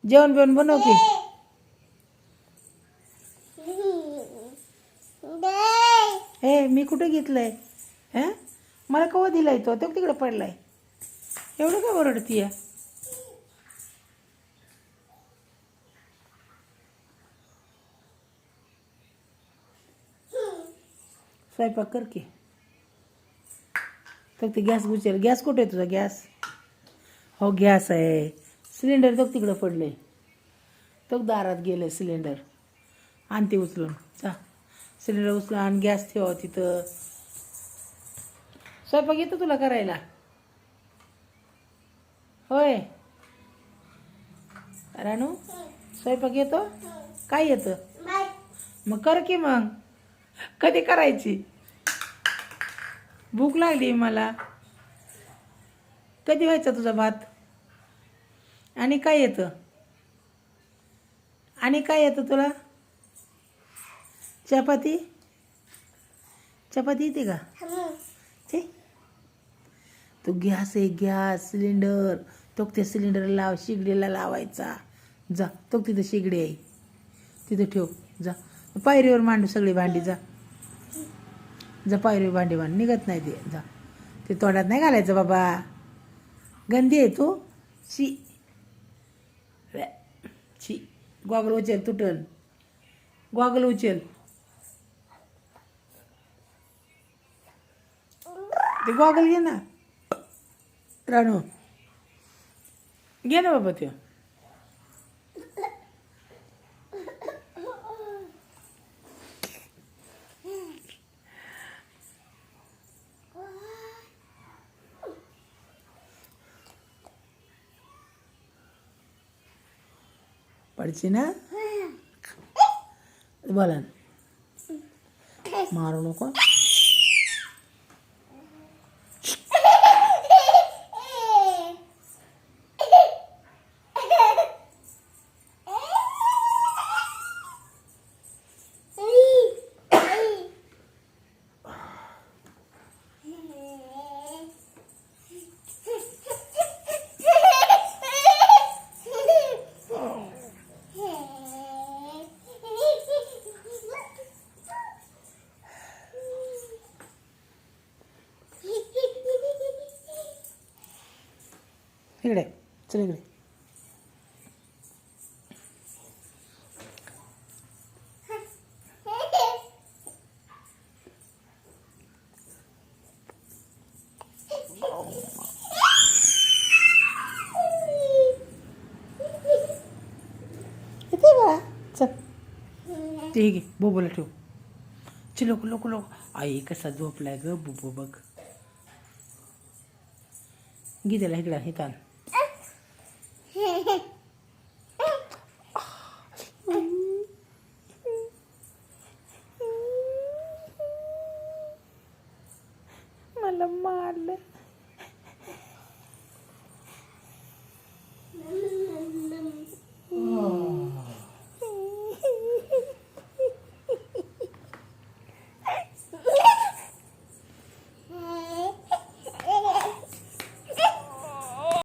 जेवण बिवण बनव की. हे मी कुठे घेतलंय? हा मला कवा दिलाय तो तिकडे पडलाय. एवढं का ओरडतीय? स्वयंपाक कर की. तर ते गॅस बुचेल. गॅस कुठे आहे तुझा गॅस? हो गॅस आहे. सिलेंडर तो तिकडं पडले. तो दारात गेलं सिलेंडर. आण ते उचलून जा. सिलेंडर उचलून आणि गॅस ठेवा तिथं. स्वयंपाक येतो तुला करायला? होय रानू, स्वयंपाक येतो? काय येतं? मग कर की. मग कधी करायची? भूक लागली मला. कधी व्हायचा तुझा भात? आणि काय येतं? आणि काय येतं तुला? चपाती? चपाती येते का? ते तो गॅस आहे. गॅस सिलेंडर तो त्या सिलेंडरला लाव. शिगडीला लावायचा. जा तो तिथं शिगडी आहे. तिथं ठेव. जा पायरीवर मांडू सगळी भांडी. जा जा पायरीवर भांडी मांड. निघत नाही ते. जा ते तोंडात नाही घालायचं बाबा. गंदी आहे तू. शी शी. गॉगल उचल तुटन. गॉगल उचल. ते गॉगल घे ना रानू. घे ना बाबा ते. पडची ना. बोला मारू नको. इकडे चल. इकडे येते बा. चल ठीक आहे. बोबोला ठेव. चल लोक लोक लोक. आई कसा झोपलाय ग बुबो बघ. घे त्याला इकडं हे ताण. मला मारलं.